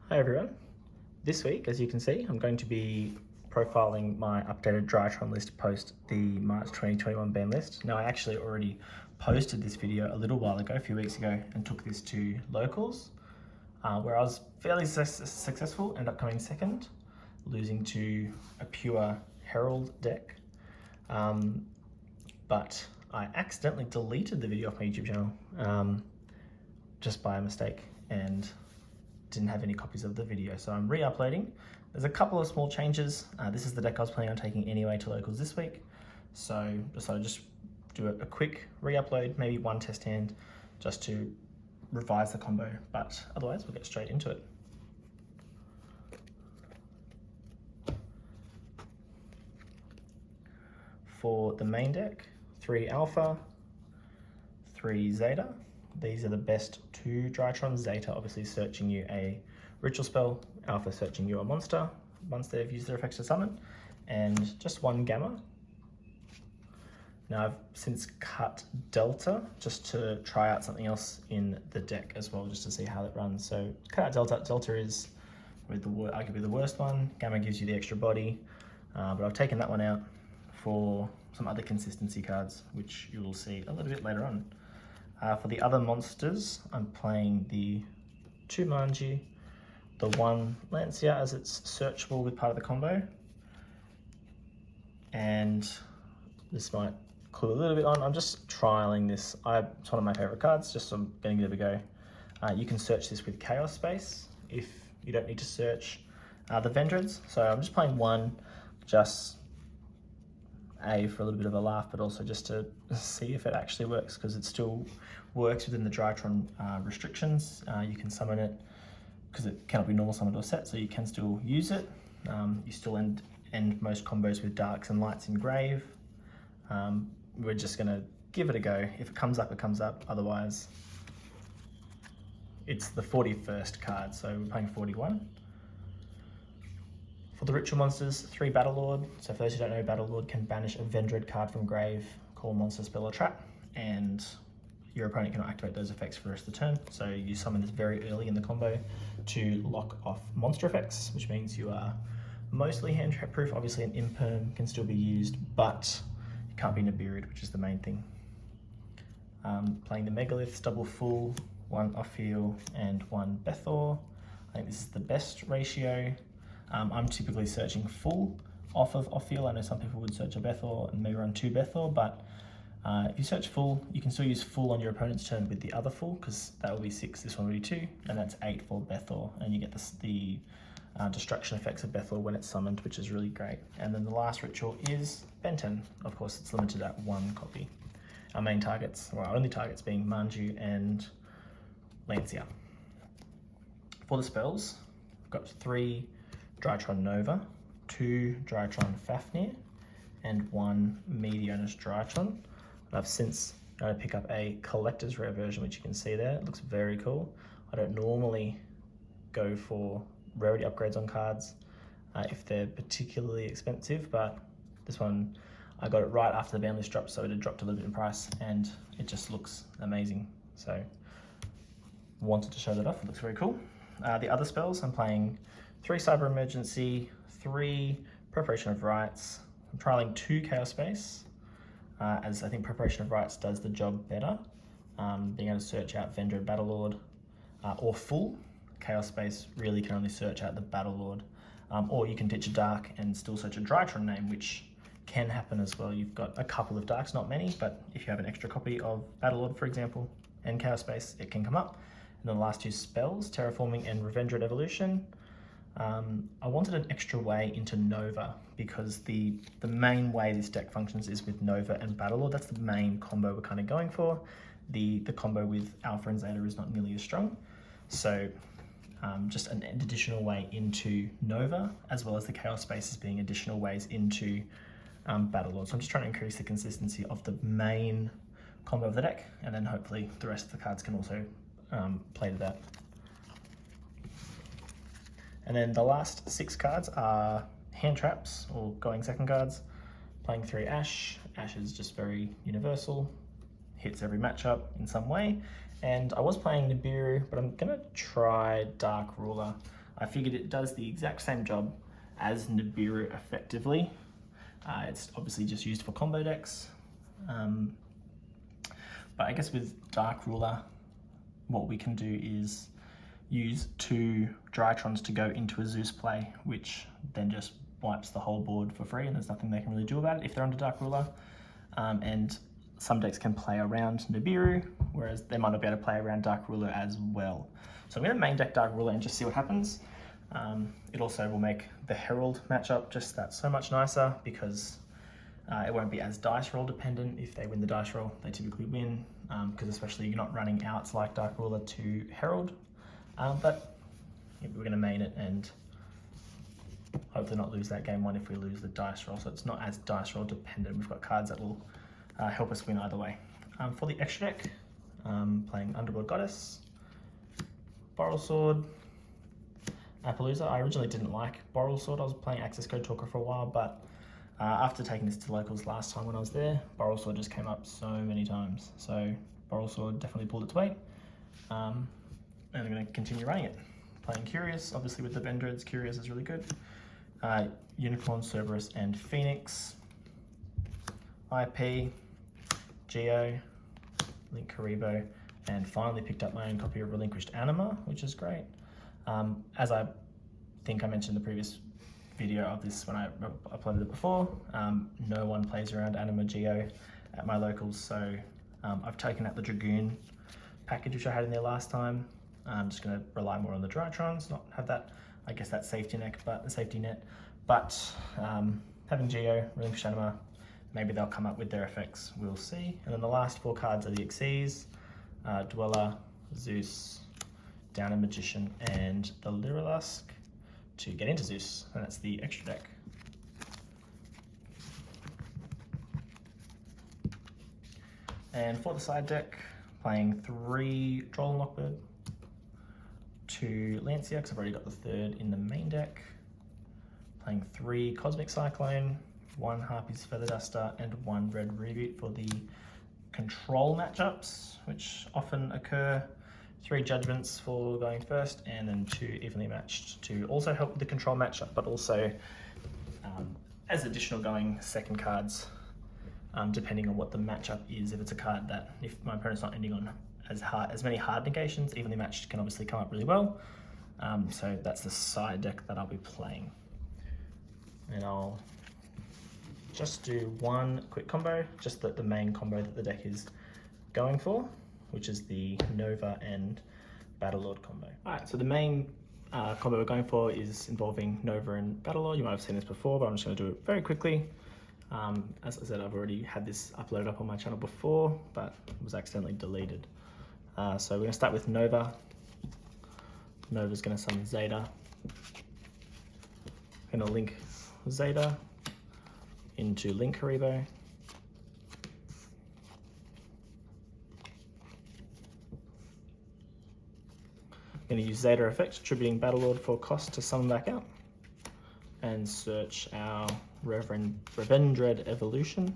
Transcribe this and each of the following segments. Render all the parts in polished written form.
Hi everyone. This week, as you can see, I'm going to be profiling my updated Drytron list post the March 2021 ban list. Now I actually already posted this video a little while ago, a few weeks ago, and took this to locals, where I was fairly successful, ended up coming second, losing to a pure Herald deck. But I accidentally deleted the video off my YouTube channel just by mistake, and didn't have any copies of the video, so I'm re-uploading. There's a couple of small changes. This is the deck I was planning on taking anyway to locals this week, so decided to just do a quick re-upload, maybe one test hand, just to revise the combo, but otherwise we'll get straight into it. For the main deck, 3 Alpha, 3 Zeta. These are the best 2 Drytron. Zeta obviously searching you a ritual spell, Alpha searching you a monster once they've used their effects to summon, and just 1 Gamma. Now I've since cut Delta just to try out something else in the deck as well, just to see how it runs. So cut out Delta. Delta is arguably the worst one. Gamma gives you the extra body, but I've taken that one out for some other consistency cards, which you will see a little bit later on. For the other monsters, I'm playing the 2 Manji, the 1 Lancia as it's searchable with part of the combo, and this might clue a little bit on. I'm just trialing this. It's one of my favorite cards, just so I'm getting it a go. You can search this with Chaos Space if you don't need to search the Vendreads. So I'm just playing 1, just for a little bit of a laugh, but also just to see if it actually works, because it still works within the Drytron restrictions. You can summon it because it cannot be normal summoned or set, so you can still use it. You still end most combos with darks and lights in grave. We're just gonna give it a go. If it comes up, it comes up. Otherwise, it's the 41st card, so we're playing 41. For the ritual monsters, 3 Battlelord. So for those who don't know, Battlelord can banish a Vendread card from grave, call monster, spell, or trap, and your opponent cannot activate those effects for the rest of the turn. So you summon this very early in the combo to lock off monster effects, which means you are mostly hand trap proof. Obviously an imperm can still be used, but it can't be Nibirued, which is the main thing. Playing the Megaliths, double full, 1 Ophiel and 1 Bethor. I think this is the best ratio. I'm typically searching full off of Ophiel. I know some people would search a Bethor and maybe run 2 Bethor, but if you search full, you can still use full on your opponent's turn with the other full, because that will be 6, this one will be 2, and that's 8 for Bethor, and you get the destruction effects of Bethor when it's summoned, which is really great. And then the last ritual is Benten. Of course, it's limited at 1 copy. Our main targets, or our only targets, being Manju and Lancia. For the spells, I've got 3 Drytron Nova, 2 Drytron Fafnir, and 1 Meteorus Drytron. And I've since tried to pick up a collector's rare version, which you can see there. It looks very cool. I don't normally go for rarity upgrades on cards if they're particularly expensive, but this one, I got it right after the Banlist dropped, so it had dropped a little bit in price, and it just looks amazing. So wanted to show that off. It looks very cool. The other spells, I'm playing 3 Cyber Emergency, 3 Preparation of Rites. I'm trialing 2 Chaos Space, as I think Preparation of Rites does the job better. Being able to search out Vendread Battlelord, or full. Chaos Space really can only search out the Battlelord, or you can ditch a dark and still search a Drytron name, which can happen as well. You've got a couple of darks, not many, but if you have an extra copy of Battlelord, for example, and Chaos Space, it can come up. And then the last 2 spells, Terraforming and Revendread Evolution. I wanted an extra way into Nova, because the main way this deck functions is with Nova and Battlelord. That's the main combo we're kind of going for. The combo with Alpha and Zeta is not nearly as strong. So just an additional way into Nova, as well as the Chaos Spaces being additional ways into Battlelord. So I'm just trying to increase the consistency of the main combo of the deck, and then hopefully the rest of the cards can also play to that. And then the last 6 cards are hand traps, or going second cards. Playing 3 Ash. Ash is just very universal, hits every matchup in some way. And I was playing Nibiru, but I'm gonna try Dark Ruler. I figured it does the exact same job as Nibiru effectively. It's obviously just used for combo decks. But I guess with Dark Ruler, what we can do is use 2 Drytrons to go into a Zeus play, which then just wipes the whole board for free, and there's nothing they can really do about it if they're under Dark Ruler. And some decks can play around Nibiru, whereas they might not be able to play around Dark Ruler as well. So I'm going to main deck Dark Ruler and just see what happens. It also will make the Herald matchup just that so much nicer, because it won't be as dice roll dependent. If they win the dice roll, they typically win, because especially you're not running outs like Dark Ruler to Herald. But yeah, we're going to main it and hopefully not lose that game 1 if we lose the dice roll. So it's not as dice roll dependent. We've got cards that will help us win either way. For the extra deck, playing Underworld Goddess, Boral Sword, Appaloosa. I originally didn't like Boral Sword. I was playing Access Code Talker for a while, but after taking this to locals last time when I was there, Boral Sword just came up so many times. So Boral Sword definitely pulled its weight. And I'm going to continue running it. Playing Curious, obviously with the Vendreads, Curious is really good. Unicorn, Cerberus, and Phoenix. IP, Geo, Link Karibo, and finally picked up my own copy of Relinquished Anima, which is great. As I think I mentioned in the previous video of this when I uploaded it before, no one plays around Anima Geo at my locals, so I've taken out the Dragoon package which I had in there last time. I'm just going to rely more on the Drytrons, not have that, I guess, that safety net, but having Geo, Relinquished Anima, maybe they'll come up with their effects, we'll see. And then the last 4 cards are the Xyz, Dweller, Zeus, Downer Magician, and the Lyrilusk to get into Zeus, and that's the extra deck. And for the side deck, playing 3 Droll and Lockbird, 2 Lancia, because I've already got the 3rd in the main deck, playing 3 Cosmic Cyclone, 1 Harpy's Feather Duster, and 1 Red Reboot for the control matchups, which often occur. 3 Judgments for going first, and then 2 Evenly Matched to also help with the control matchup, but also as additional going second cards, depending on what the matchup is. If it's a card that, if my opponent's not ending on as many hard negations, Evenly Matched can obviously come up really well. So that's the side deck that I'll be playing. And I'll just do 1 quick combo, just the main combo that the deck is going for, which is the Nova and Battlelord combo. Alright, so the main combo we're going for is involving Nova and Battlelord. You might have seen this before, but I'm just going to do it very quickly. As I said, I've already had this uploaded up on my channel before, but it was accidentally deleted. So we're going to start with Nova. Nova's going to summon Zeta. I'm going to link Zeta into Link Karibo. I'm going to use Zeta effect, attributing Battlelord for cost to summon back out, and search our Revendred Evolution,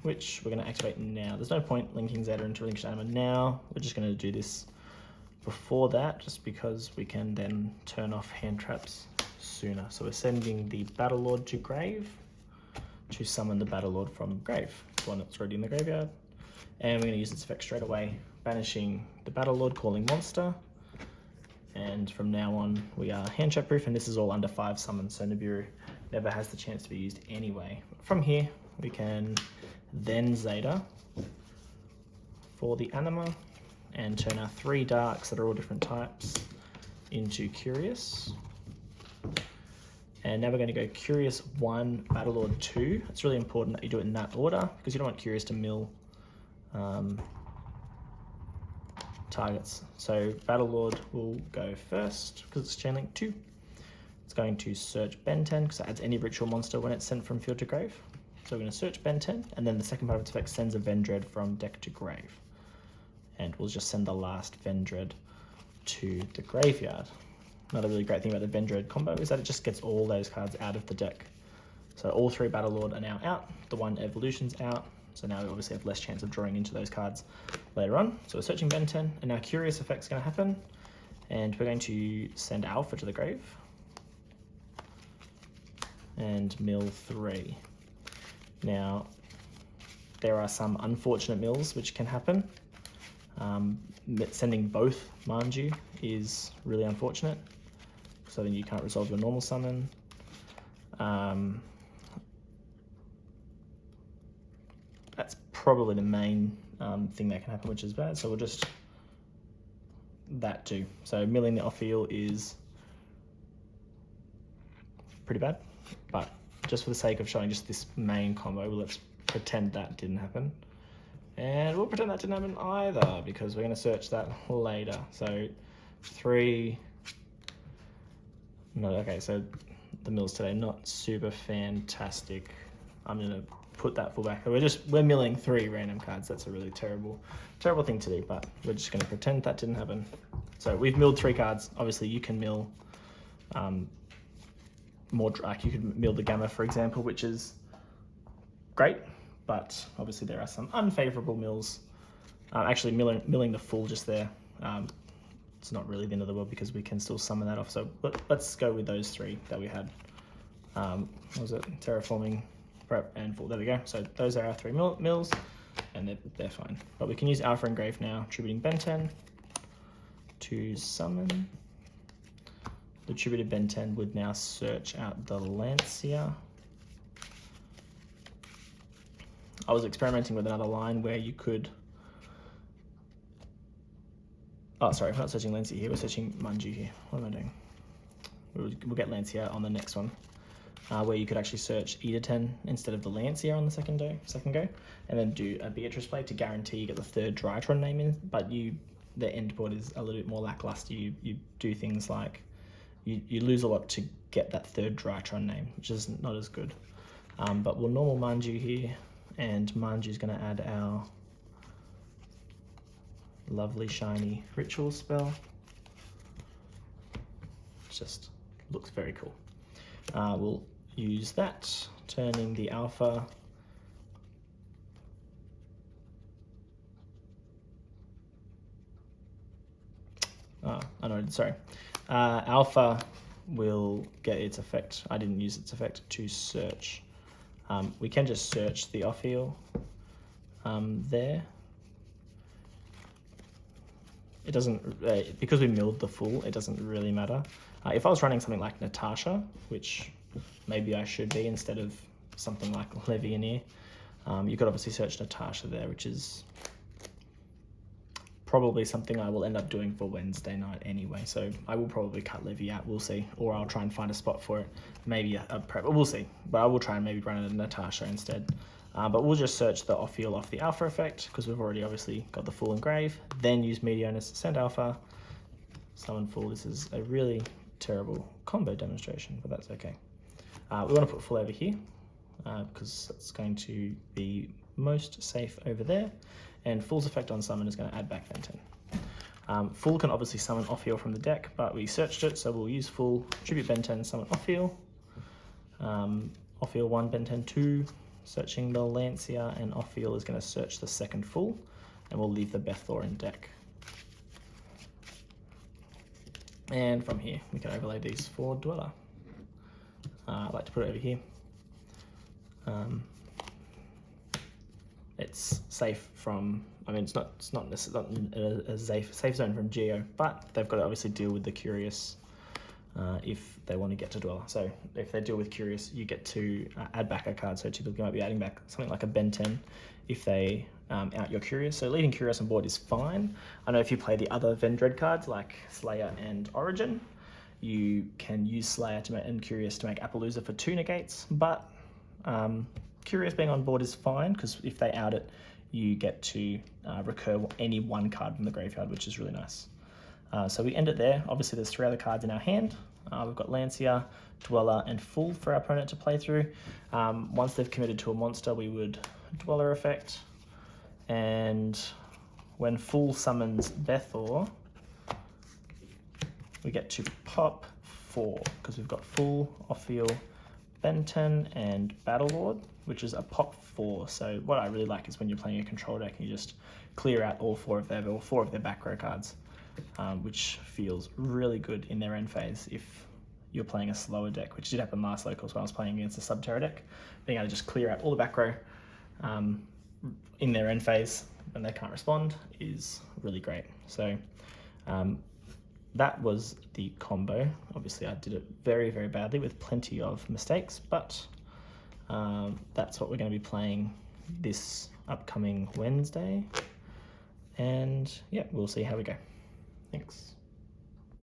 which we're going to activate now. There's no point linking Zeta into Relinquished Anima now. We're just going to do this before that, just because we can then turn off hand traps sooner. So we're sending the Battlelord to grave to summon the Battlelord from grave, the one that's already in the graveyard. And we're going to use its effect straight away, banishing the Battlelord, calling monster. And from now on, we are hand trap proof, and this is all under 5 summons, so Nibiru never has the chance to be used anyway. From here, we can then Zeta for the Anima and turn our 3 darks that are all different types into Curious. And now we're going to go Curious 1, Battlelord 2. It's really important that you do it in that order, because you don't want Curious to mill targets. So Battlelord will go first because it's chain link 2. It's going to search Ben 10 because it adds any ritual monster when it's sent from field to grave. So we're going to search Ben 10, and then the second part of its effect sends a Vendread from deck to grave. And we'll just send the last Vendread to the graveyard. Another really great thing about the Vendread combo is that it just gets all those cards out of the deck. So all 3 Battlelord are now out, the 1 Evolution's out, so now we obviously have less chance of drawing into those cards later on. So we're searching Ben 10, and now Curious effect's going to happen, And we're going to send Alpha to the grave and mill 3. Now, there are some unfortunate mills which can happen. Sending both Manju is really unfortunate, so then you can't resolve your normal summon. That's probably the main thing that can happen, which is bad, so we'll just that too. So milling the off-field is pretty bad, but just for the sake of showing just this main combo, let's pretend that didn't happen. And we'll pretend that didn't happen either, because we're going to search that later. So 3, no, okay, so the mills today, not super fantastic. I'm going to put that full back. We're milling 3 random cards. That's a really terrible thing to do, but we're just going to pretend that didn't happen. So we've milled 3 cards. Obviously you can mill more, like you could mill the Gamma, for example, which is great, but obviously there are some unfavorable mills. Actually milling the full just there, it's not really the end of the world because we can still summon that off. So let's go with those 3 that we had. What was it? Terraforming, prep, and full. There we go. So those are our 3 mills, and they're fine. But we can use Alpha and Grave now, tributing Benten to summon. The tributed Benten would now search out the Lancia. I was experimenting with another line where you could... Oh, sorry, we're not searching Lancia here, we're searching Manju here. What am I doing? We'll get Lancia on the next one, where you could actually search Editen instead of the Lancia on the second go, and then do a Beatrice play to guarantee you get the 3rd Drytron name in, but the end board is a little bit more lackluster. You do things like, you lose a lot to get that 3rd Drytron name, which is not as good. But we'll normal Manju here, and Manju's going to add our lovely shiny ritual spell. It just looks very cool. We'll use that, turning the Alpha Alpha will get its effect. I didn't use its effect to search. We can just search the off-heel there. It doesn't, because we milled the full, it doesn't really matter. If I was running something like Natasha, which maybe I should be instead of something like Levianeer, you could obviously search Natasha there, which is probably something I will end up doing for Wednesday night anyway. So I will probably cut Levy out, we'll see. Or I'll try and find a spot for it, maybe a prep, we'll see. But I will try and maybe run it a Natasha instead. But we'll just search the off-heel off the Alpha effect, because we've already obviously got the full engrave. Then use Meteonus to send Alpha, summon full. This is a really terrible combo demonstration, but that's okay. We want to put full over here, because that's going to be most safe over there. And full's effect on summon is going to add back Benten. Full can obviously summon off-heel from the deck, but we searched it, so we'll use full, tribute Benten, summon off-heel. Off-heel 1, Benten 2. Searching the Lancia, and off-field is going to search the 2nd full, and we'll leave the Bethor in deck. And from here, we can overlay these for Dweller. I'd like to put it over here. It's safe from, I mean, it's not a safe zone from Geo, but they've got to obviously deal with the Curious if they want to get to Dweller. So if they deal with Curious, you get to add back a card. So typically you might be adding back something like a Benten if they out your Curious. So leaving Curious on board is fine. I know if you play the other Vendread cards like Slayer and Origin, you can use Slayer and Curious to make Appaloosa for 2 negates, but Curious being on board is fine, because if they out it, you get to recur any 1 card from the graveyard, which is really nice. So we end it there. Obviously there's 3 other cards in our hand. We've got Lancia, Dweller, and Full for our opponent to play through. Once they've committed to a monster, we would Dweller effect. And when Full summons Bethor, we get to pop 4, because we've got Full, off-field, Benten, and Battlelord, which is a pop 4. So what I really like is when you're playing a control deck and you just clear out all 4 of their back row cards. which feels really good in their end phase if you're playing a slower deck, which did happen last locals when I was playing against a Subterra deck. Being able to just clear out all the back row in their end phase when they can't respond is really great. So that was the combo. Obviously I did it very, very badly with plenty of mistakes, but that's what we're going to be playing this upcoming Wednesday. And yeah, we'll see how we go. Thanks.